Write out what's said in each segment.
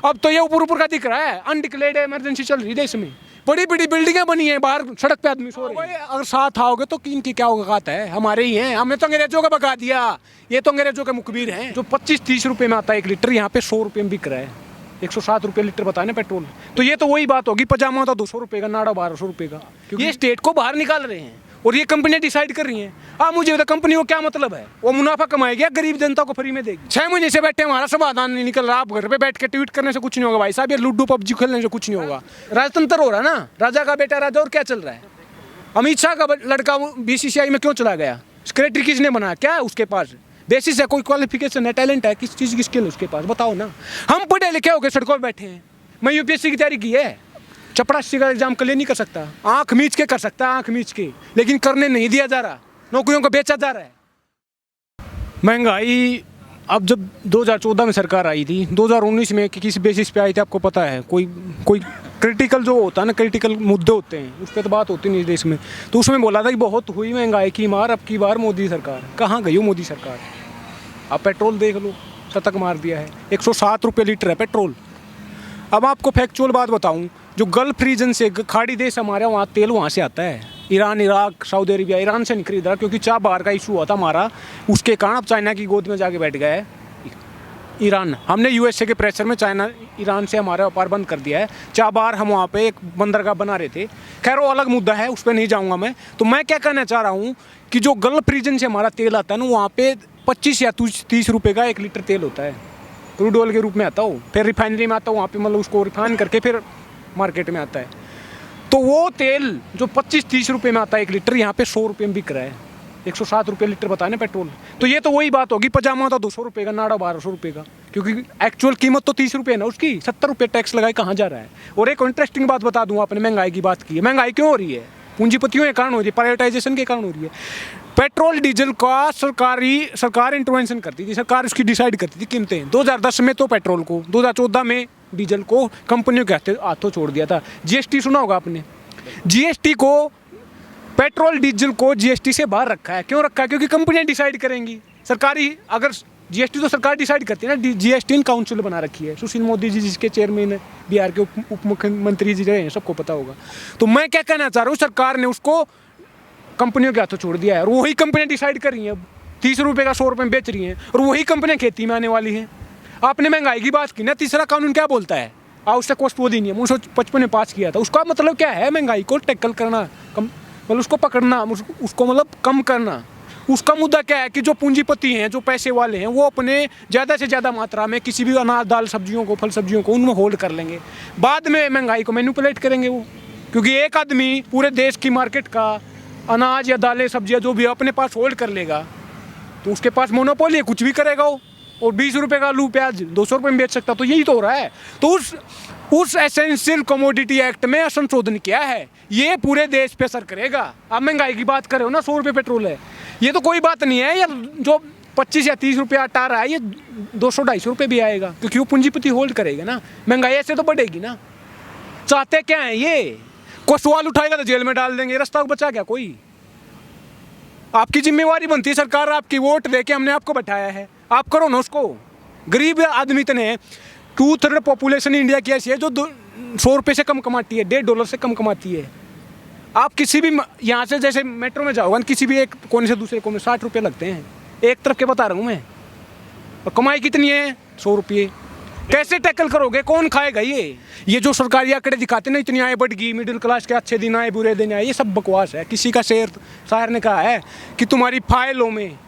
अब तो ये ऊपर ऊपर का दिख रहा है, अनडिक्लेयर्ड इमरजेंसी चल रही है देश में, बड़ी बड़ी बिल्डिंगें बनी हैं, बाहर सड़क पे आदमी सो रहे हैं। अगर साथ आओगे तो इनकी क्या औकात है, हमारे ही हैं, हमने तो अंग्रेजों का भगा दिया, ये तो अंग्रेजों के मुखबिर हैं। जो 25-30 रुपये में आता है 1 लीटर, यहाँ पे 100 रुपये में बिक रहा है, 107 रुपये लीटर बताए ना पेट्रोल। तो ये तो वही बात होगी, पजामा था 200 रुपये का, नाड़ा 1200 रुपये का, क्योंकि ये स्टेट को बाहर निकाल रहे हैं और ये कंपनियां डिसाइड कर रही हैं। आप मुझे बता, कंपनी को क्या मतलब है, वो मुनाफा कमाएगी या गरीब जनता को फ्री में देगी? 6 महीने से बैठे, हमारा समाधान नहीं निकल रहा। आप घर पे बैठ के ट्वीट करने से कुछ नहीं होगा भाई साहब, ये लूडो पबजी खेलने से कुछ नहीं होगा। राजतंत्र हो रहा है ना, राजा का बेटा राजा, और क्या चल रहा है? अमित शाह का लड़का बीसीसीआई में क्यों चला गया? सेक्रेटरी किसने बनाया? क्या है उसके पास? बेसिस है, कोई क्वालिफिकेशन है, टैलेंट है, किस चीज़ की स्किल है उसके पास? बताओ ना। हम पढ़े लिखे होकर सड़कों पर बैठे हैं। मैं यूपीएससी की तैयारी की है, चपरासी का एग्जाम क्लियर नहीं कर सकता, आंख मीच के कर सकता, आंख मीच के, लेकिन करने नहीं दिया जा रहा, नौकरियों को बेचा जा रहा है। महंगाई अब जब 2014 में सरकार आई थी, 2019 में किस बेसिस पे आई थी आपको पता है? कोई क्रिटिकल जो होता है ना, क्रिटिकल मुद्दे होते हैं, उस पर तो बात होती नहीं देश में, तो उसमें बोला था कि बहुत हुई महंगाई की मार, अब की बार मोदी सरकार। कहाँ गई हो मोदी सरकार? आप पेट्रोल देख लो, शतक मार दिया है, 107 रुपये लीटर है पेट्रोल। अब आपको फैक्चुअल बात बताऊं, जो गल्फ रीजन से खाड़ी देश हमारे, वहाँ तेल वहाँ से आता है, Iran, Iraq, Saudi Arabia, Iran से नहीं खरीद रहा, क्योंकि चाबहार का इशू हुआ था हमारा, उसके कारण अब चाइना की गोद में जाके बैठ गया है ईरान। हमने यूएसए के प्रेशर में चाइना ईरान से हमारा व्यापार बंद कर दिया है। चाबहार हम वहाँ पे एक बंदरगाह बना रहे थे, खैर वो अलग मुद्दा है, उस पर नहीं जाऊँगा मैं। तो मैं क्या कहना चाह रहा हूँ कि जो गल्फ रीजन से हमारा तेल आता है ना, वहाँ पे 25 या 30 रुपये का 1 लीटर तेल होता है, क्रूड ऑयल के रूप में आता हो, फिर रिफाइनरी में आता हो, वहाँ पे मतलब उसको रिफाइन करके फिर मार्केट में आता है। तो वो तेल जो 25-30 रुपये में आता है 1 लीटर, यहाँ पे 100 रुपये में बिक रहा है, 107 रुपये लीटर बताए ना पेट्रोल। तो ये तो वही बात होगी, पजामा था 200 रुपये का, नाड़ा 1200 रुपये का, क्योंकि एक्चुअल कीमत तो 30 रुपये है ना उसकी, 70 रुपये टैक्स लगाए कहाँ जा रहा है। और एक इंटरेस्टिंग बात बता दूँ, आपने महंगाई की बात की है, महंगाई क्यों हो रही है? पूंजीपतियों के कारण हो रही है, प्राइवेटाइजेशन के कारण हो रही है। पेट्रोल डीजल का सरकार इंटरवेंशन करती थी, सरकार उसकी डिसाइड करती थी कीमतें। 2010 में तो पेट्रोल को, 2014 में डीजल को कंपनियों के हाथों छोड़ दिया था। जीएसटी सुना होगा आपने, जीएसटी को, पेट्रोल डीजल को जीएसटी से बाहर रखा है। क्यों रखा है? क्योंकि कंपनियां डिसाइड करेंगी, सरकारी, अगर जीएसटी तो सरकार डिसाइड करती है ना, जीएसटी काउंसिल बना रखी है, सुशील मोदी जी जिसके चेयरमैन है, बिहार के उप मुख्यमंत्री जी रहे हैं, सबको पता होगा। तो मैं क्या कहना चाह रहा हूँ, सरकार ने उसको कंपनियों के हाथों छोड़ दिया है, और वही कंपनियां डिसाइड कर रही हैं, 30 रुपये का 100 रुपये में बेच रही हैं, और वही कंपनियां खेती में आने वाली हैं। आपने महंगाई की बात की ना, तीसरा कानून क्या बोलता है? आवश्यक वस्तु अधिनियम 1955 में पास किया था। उसका मतलब क्या है? महंगाई को टैकल करना, मतलब उसको पकड़ना, उसको मतलब कम करना। उसका मुद्दा क्या है कि जो पूंजीपति हैं, जो पैसे वाले हैं, वो अपने ज़्यादा से ज़्यादा मात्रा में किसी भी अनाज, दाल, सब्जियों को, फल सब्जियों को उनमें होल्ड कर लेंगे, बाद में महंगाई को मैनिपुलेट करेंगे वो। क्योंकि एक आदमी पूरे देश की मार्केट का अनाज या दालें, सब्जियां जो भी अपने पास होल्ड कर लेगा, तो उसके पास मोनोपोली है, कुछ भी करेगा वो। और 20 रुपये का आलू प्याज 200 रुपये में बेच सकता, तो यही तो हो रहा है। तो उस एसेंशियल कमोडिटी एक्ट में संशोधन किया है, ये पूरे देश पे असर करेगा। आप महंगाई की बात कर रहे हो ना, 100 रुपये पेट्रोल है, ये तो कोई बात नहीं है यार। जो 25 या 30 रुपये आटा आ रहा है, ये 200-250 रुपये भी आएगा, क्योंकि वो पूंजीपति होल्ड करेगा ना। महंगाई ऐसे तो बढ़ेगी ना। चाहते क्या है ये? कोई सवाल उठाएगा तो जेल में डाल देंगे, रास्ता बचा क्या कोई? आपकी जिम्मेवारी बनती है, सरकार आपकी वोट देके हमने आपको बैठाया है, आप करो ना उसको। गरीब आदमी इतने, 2/3 पॉपुलेशन इंडिया की ऐसी है जो 100 रुपये से कम कमाती है, $1.5 से कम कमाती है। आप किसी भी यहाँ से जैसे मेट्रो में जाओगे, किसी भी एक कोने से दूसरे कोने में 60 रुपये लगते हैं, एक तरफ के बता रहा हूँ मैं। और कमाई कितनी है? 100 रुपये। कैसे टैकल करोगे? कौन खाएगा ये जो सरकारी आंकड़े दिखाते ना, इतनी आय बढ़ गई, मिडिल क्लास के अच्छे दिन आए, बुरे दिन आए, ये सब बकवास है। किसी का शायर ने कहा है कि तुम्हारी फाइलों में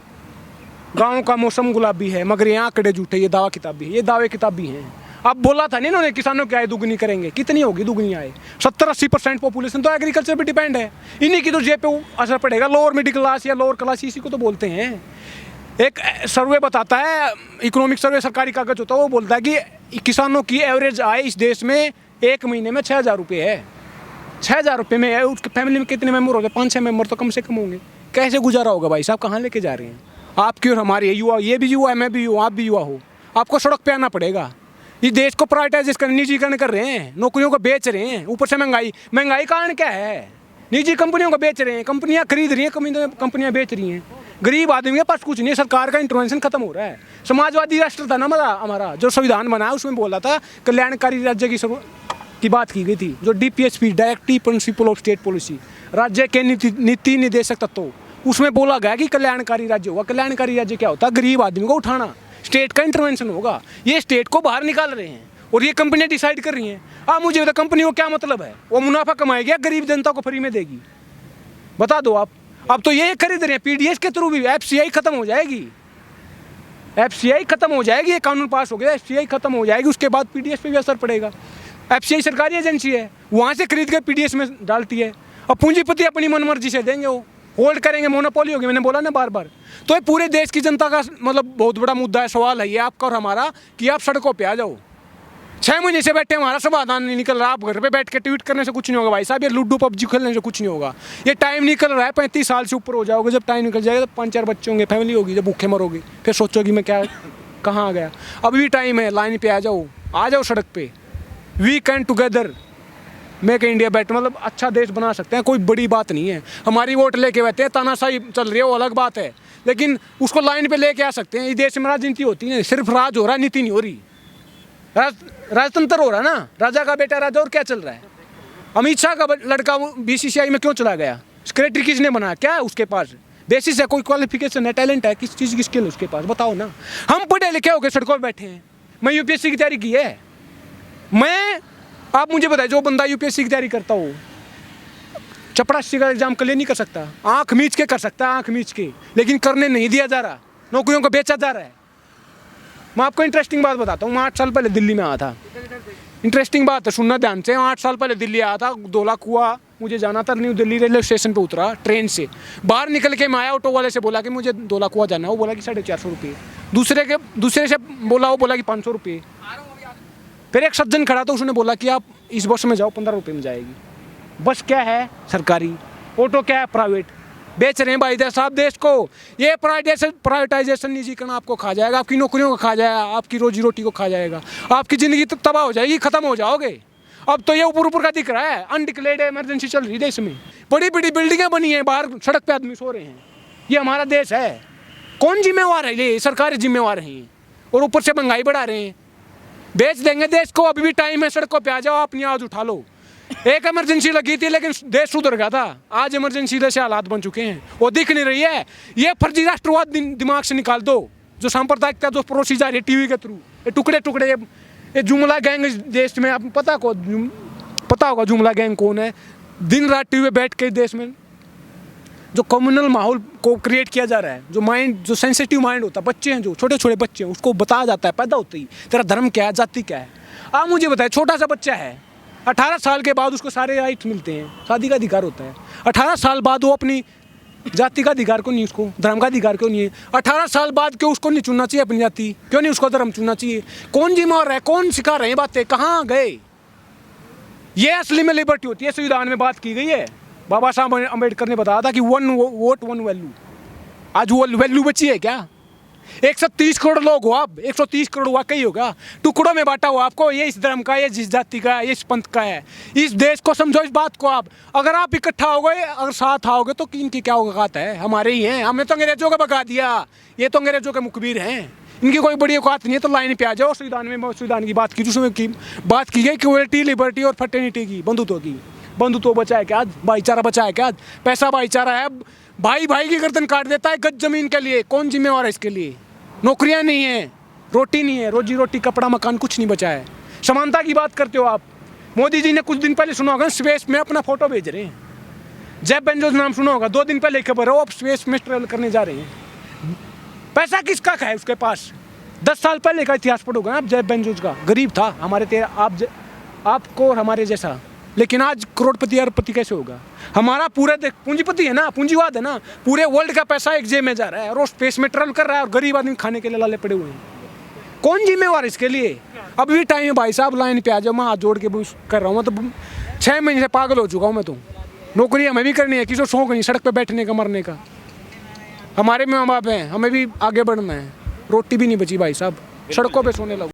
गाँव का मौसम गुलाबी है, मगर ये आंकड़े झूठे, ये दावा किताबी है, ये दावे किताबी हैं। अब बोला था नहीं इन्होंने, किसानों की आय दुगनी करेंगे, कितनी होगी दुगनी आय? 70-80% पॉपुलेशन तो एग्रीकल्चर पे डिपेंड है, इन्हीं की तो जेब पे असर पड़ेगा। लोअर मिडिल क्लास या लोअर क्लास, इसी को तो बोलते हैं। एक सर्वे बताता है, इकोनॉमिक सर्वे, सरकारी कागज होता है, वो बोलता है कि किसानों की एवरेज आय इस देश में एक महीने में 6000 रुपये है। 6000 रुपये में है, उसके फैमिली में कितने मेंबर होंगे? 5-6 मेंबर तो कम से कम होंगे। कैसे गुजारा होगा भाई साहब? कहाँ लेके जा रहे हैं? आपकी और हमारी युवा, ये भी युवा है, मैं भी युवा, आप भी युवा हो, आपको सड़क पे आना पड़ेगा। इस देश को प्राइवेटाइज कर, निजीकरण कर रहे हैं, नौकरियों को बेच रहे हैं, ऊपर से महंगाई कारण क्या है? निजी कंपनियों को बेच रहे हैं, कंपनियां खरीद रही हैं, कंपनियां बेच रही हैं। गरीब आदमी के पास कुछ नहीं है, सरकार का इंटरवेंशन खत्म हो रहा है। समाजवादी राष्ट्र था ना हमारा जो संविधान बना है, उसमें बोला था कल्याणकारी राज्य की बात की गई थी, जो DPSP directive principle of state policy, राज्य के नीति निर्देशक तत्व, उसमें बोला गया कि कल्याणकारी राज्य होगा। कल्याणकारी राज्य क्या होता है? गरीब आदमी को उठाना, स्टेट का इंटरवेंशन होगा। ये स्टेट को बाहर निकाल रहे हैं और ये कंपनियां डिसाइड कर रही हैं। आप मुझे बता, कंपनी को क्या मतलब है? वो मुनाफा कमाएगी, गरीब जनता को फ्री में देगी? बता दो आप। अब तो ये खरीद रहे हैं PDS के थ्रू भी। FCI खत्म हो जाएगी, FCI खत्म हो जाएगी, ये कानून पास हो गया, FCI खत्म हो जाएगी, उसके बाद PDS पे भी असर पड़ेगा। FCI सरकारी एजेंसी है, वहाँ से खरीद के PDS में डालती है। अब पूंजीपति अपनी मनमर्जी से देंगे, वो होल्ड करेंगे, मोनोपोली होगी। मैंने बोला ना बार बार। तो ये पूरे देश की जनता का मतलब बहुत बड़ा मुद्दा है, सवाल है ये आपका और हमारा कि आप सड़कों पे आ जाओ। 6 महीने से बैठे, हमारा समाधान नहीं निकल रहा। आप घर पे बैठ के ट्वीट करने से कुछ नहीं होगा भाई साहब, ये लूडो PUBG खेलने से कुछ नहीं होगा। ये टाइम निकल रहा है, 35 साल से ऊपर हो जाओगे, जब टाइम निकल जाएगा तो 5-4 बच्चे होंगे, फैमिली होगी, जब भूखे मरोगे फिर सोचोगे मैं क्या कहाँ आ गया। अभी भी टाइम है, लाइन पे आ जाओ सड़क पे। We can together make India better, मतलब अच्छा देश बना सकते हैं, कोई बड़ी बात नहीं है। हमारी वोट लेके बैठे हैं, तानाशाही चल रही है, वो अलग बात है, लेकिन उसको लाइन पे लेके आ सकते हैं। इस देश में राजनीति होती है, सिर्फ राज हो रहा है, नीति नहीं हो रही। राजतंत्र हो रहा है ना, राजा का बेटा राजा। और क्या चल रहा है? अमित शाह का लड़का BCCI में क्यों चला गया? सेक्रेटरी किसने बनाया? क्या है उसके पास? बेसिस है, कोई क्वालिफिकेशन है, टैलेंट है, किस चीज़ की स्किल है उसके पास? बताओ ना। हम पढ़े लिखे होकर सड़कों पर बैठे हैं। मैं UPSC की तैयारी की है। आप मुझे बताइए, जो बंदा UPSC की तैयारी करता हो, चपरासी का एग्जाम क्लियर नहीं कर सकता, आंख मीच के कर सकता है, आंख मीच के, लेकिन करने नहीं दिया जा रहा, नौकरियों को बेचा जा रहा है। मैं आपको इंटरेस्टिंग बात बताता हूँ। मैं 8 साल पहले दिल्ली में आया था। इंटरेस्टिंग बात है, सुनना ध्यान से। 8 साल पहले दिल्ली आया था, 2 लाख हुआ, मुझे जाना था न्यू दिल्ली रेलवे स्टेशन पे उतरा ट्रेन से। बाहर निकल के मैं आया, ऑटो वाले से बोला कि मुझे 2 लाख हुआ जाना है। वो बोला कि 450 रुपये। दूसरे से बोला, वो बोला कि 500 रुपये। फिर एक सज्जन खड़ा था, उसने बोला कि आप इस बस में जाओ, 15 रुपये में जाएगी। बस क्या है? सरकारी। ऑटो क्या है? प्राइवेट। बेच रहे हैं भाई साहब देश को। ये प्राइवेटाइजेशन निजीकरण आपको खा जाएगा, आपकी नौकरियों को खा जाएगा, आपकी रोजी रोटी को खा जाएगा, आपकी ज़िंदगी तबाह हो जाएगी, ख़त्म हो जाओगे। अब तो ये ऊपर का दिख रहा है, अनडिक्लेयर्ड इमरजेंसी चल रही है देश में। बड़ी बड़ी बिल्डिंगें बनी हैं, बाहर सड़क पे आदमी सो रहे हैं। ये हमारा देश है। कौन जिम्मेवार है? ये सरकार जिम्मेवार हैं, और ऊपर से महंगाई बढ़ा रहे हैं। बेच देंगे देश को। अभी भी टाइम है, सड़कों पे आ जाओ, अपनी आवाज़ उठा लो। एक इमरजेंसी लगी थी, लेकिन देश सुधर गया था। आज इमरजेंसी जैसे हालात बन चुके हैं, वो दिख नहीं रही है। ये फर्जी राष्ट्रवाद दिमाग से निकाल दो। जो सांप्रदायिकता जो परोसी जा रही है टीवी के थ्रू, ये टुकड़े टुकड़े, ये जुमला गैंग देश में, आप पता होगा जुमला गैंग कौन है। दिन रात टीवी पे बैठ के देश में जो कम्युनल माहौल को क्रिएट किया जा रहा है, जो माइंड, जो सेंसिटिव माइंड होता है, बच्चे हैं जो छोटे छोटे बच्चे हैं, उसको बताया जाता है पैदा होते ही तेरा धर्म क्या है, जाति क्या है। आप मुझे बताए, छोटा सा बच्चा है, 18 साल के बाद उसको सारे राइट मिलते हैं, शादी का अधिकार होता है। 18 साल बाद वो अपनी जाति का अधिकार क्यों नहीं, उसको धर्म का अधिकार क्यों नहीं है? 18 साल बाद क्यों उसको नहीं चुनना चाहिए अपनी जाति, क्यों नहीं उसको धर्म चुनना चाहिए? कौन जिम्मेवार है? कौन सिखा रहे हैं बातें? कहाँ गए? ये असली में लिबर्टी होती है। संविधान में बात की गई है, बाबा साहब अम्बेडकर ने बताया था कि 1 वोट 1 वैल्यू। आज वो वैल्यू बची है क्या? 130 करोड़ लोग हो आप, 130 करोड़ वाकई होगा, टुकड़ों में बांटा हुआ आपको। ये इस धर्म का, ये जिस जाति का है, ये इस पंथ का है। इस देश को समझो, इस बात को आप। अगर आप इकट्ठा हो गए, अगर साथ आओगे, तो इनकी क्या औकात है? हमारे ही हैं। हमने तो अंग्रेजों को भगा दिया, ये तो अंग्रेजों के मुखबिर हैं, इनकी कोई बड़ी औकात नहीं है। तो लाइन पे आ जाओ। संविधान की बात की, उसमें की बात की गई इक्वलिटी, लिबर्टी और फ्रेटर्निटी की, बंधुत्व की। बंधुत्व बचा है क्या आज? भाईचारा बचा है क्या आज? पैसा भाईचारा है, भाई भाई की गर्दन काट देता है गज जमीन के लिए। कौन जिम्मेवार है इसके लिए? नौकरियां नहीं है, रोटी नहीं है, रोजी रोटी, कपड़ा, मकान, कुछ नहीं बचा है। समानता की बात करते हो आप। मोदी जी ने कुछ दिन पहले सुना होगा, स्पेस में अपना फोटो भेज रहे हैं। जेफ बेजोस नाम सुना होगा, 2 दिन पहले खबर है, वो अब स्पेस में ट्रेवल करने जा रहे हैं। पैसा किसका है उसके पास? 10 साल पहले का इतिहास पढ़ोगे आप जेफ बेजोस का। गरीब था, हमारे आपको और हमारे जैसा, लेकिन आज करोड़पति अरबपति कैसे होगा? हमारा पूरा पूंजीपति है ना, पूंजीवाद है ना, पूरे वर्ल्ड का पैसा एक जेब में जा रहा है, और स्पेस में ट्रेवल कर रहा है, और गरीब आदमी खाने के लिए लाले पड़े हुए हैं। कौन जिम्मेवार इसके लिए? अभी भी टाइम है भाई साहब, लाइन पे आ जाओ। मैं हाथ जोड़ के कर रहा हूँ। मैं तो 6 महीने से पागल हो चुका हूँ। मैं तो नौकरी हमें भी करनी है, किसी को शौक नहीं सड़क पर बैठने का, मरने का। हमारे माँ बाप हैं, हमें भी आगे बढ़ना है। रोटी भी नहीं बची भाई साहब, सड़कों पर सोने लगो।